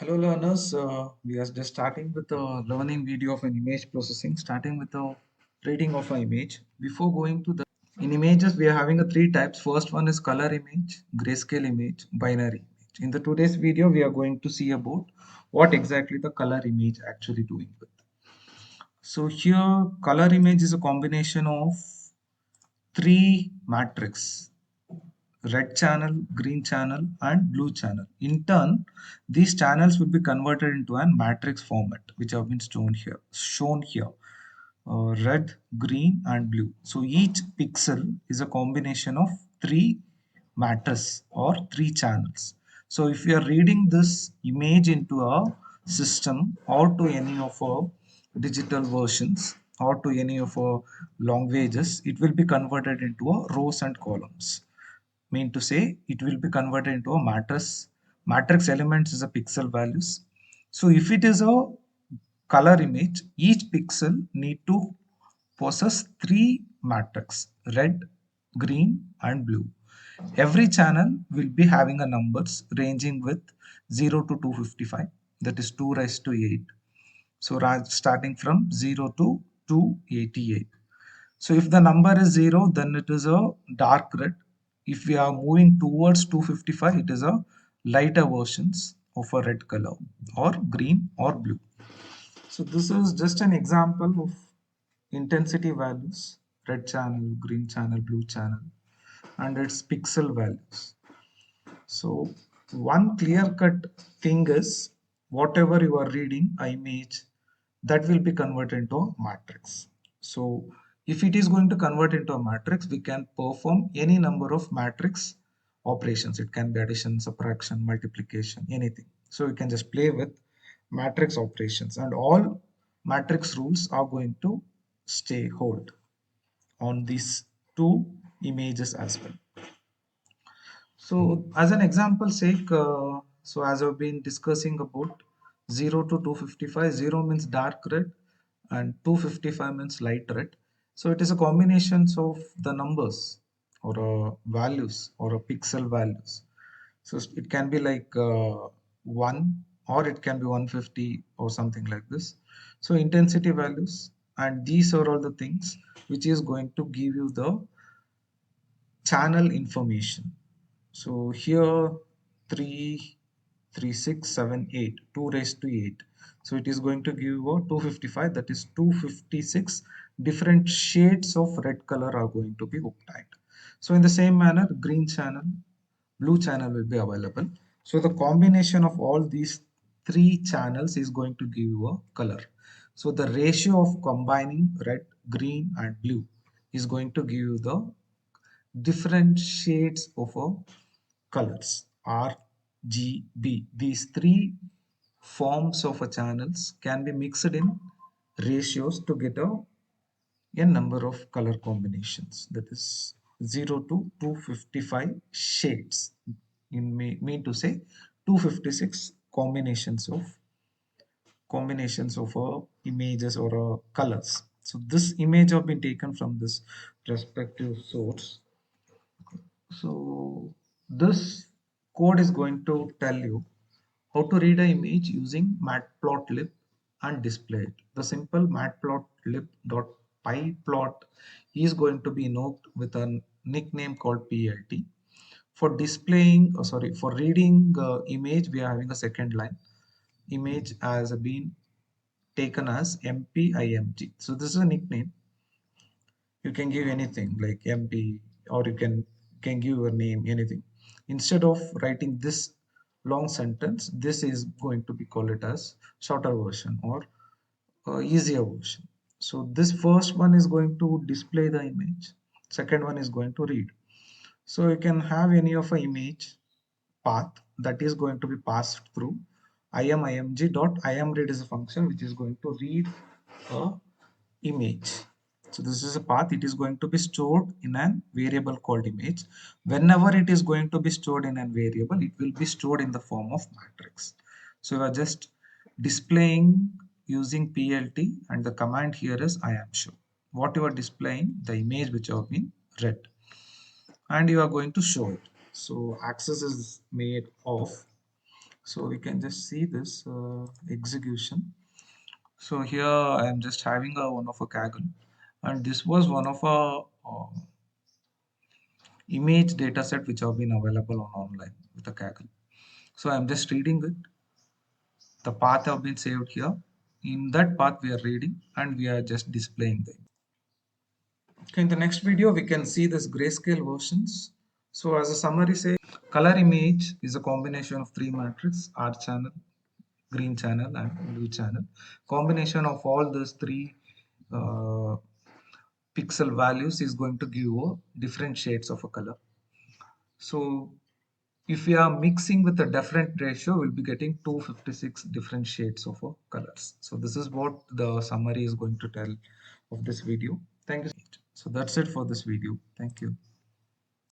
Hello learners, we are just starting with the learning video of an image processing, starting with the reading of an image. Before going to the, in images we are having a three types. First one is color image, grayscale image, binary image. In the today's video we are going to see about what exactly the color image actually doing with. So here color image is a combination of three matrix: red channel, green channel, and blue channel. In turn, these channels will be converted into a matrix format, which have been shown here. Red, green, and blue. So each pixel is a combination of three matrices or three channels. So if you are reading this image into a system or to any of our digital versions or to any of our languages, it will be converted into a rows and columns. Mean to say it will be converted into a matrix elements is a pixel values. So if it is a color image, each pixel need to possess three matrix: red, green, and blue. Every channel will be having a numbers ranging with 0 to 255, that is 2 raised to 8. So starting from 0 to 288. So if the number is 0, then it is a dark red. If we are moving towards 255, it is a lighter versions of a red color or green or blue. So this is just an example of intensity values: red channel, green channel, blue channel, and its pixel values. So one clear-cut thing is whatever you are reading, a image, that will be converted into a matrix. So if it is going to convert into a matrix, we can perform any number of matrix operations. It can be addition, subtraction, multiplication, anything. So you can just play with matrix operations, and all matrix rules are going to stay hold on these two images as well. So as an example sake, so as I've been discussing about 0 to 255, 0 means dark red and 255 means light red. So it is a combination of the numbers or values or a pixel values. So it can be like 1, or it can be 150 or something like this. So intensity values, and these are all the things which is going to give you the channel information. So here 3, 3, 6, 7, 8, 2 raised to 8. So it is going to give you a 255, that is 256 different shades of red color are going to be obtained. So in the same manner, green channel, blue channel will be available. So the combination of all these three channels is going to give you a color. So the ratio of combining red, green, and blue is going to give you the different shades of colors: RGB. These three forms of a channels can be mixed in ratios to get a number of color combinations, that is 0 to 255 shades. In mean to say 256 combinations of images or colors. So this image have been taken from this respective source. So this code is going to tell you how to read an image using matplotlib and display it. The simple matplotlib.pyplot is going to be invoked with a nickname called PLT. For displaying, for reading image, we are having a second line. Image has been taken as MPIMG. So this is a nickname. You can give anything like MP, or you can give your name, anything. Instead of writing this long sentence, this is going to be called it as shorter version or easier version. So this first one is going to display the image, second one is going to read. So you can have any of a image path that is going to be passed through img.imread is a function which is going to read a image. So this is a path. It is going to be stored in a variable called image. Whenever it is going to be stored in a variable, it will be stored in the form of matrix. So you are just displaying using PLT, and the command here is I am show. What you are displaying, the image which have been read, and you are going to show it. So access is made off. So we can just see this execution. So here I am just having a one of a Kaggle, and this was one of a image data set which have been available on online with a Kaggle. So I'm just reading it. The path have been saved here. In that path we are reading and we are just displaying them. Okay, in the next video we can see this grayscale versions. So as a summary say, color image is a combination of three matrices: R channel, green channel and blue channel. Combination of all those three uh, pixel values is going to give different shades of a color. So if we are mixing with a different ratio, we'll be getting 256 different shades of colors. So this is what the summary is going to tell of this video. Thank you so much. So that's it for this video. Thank you.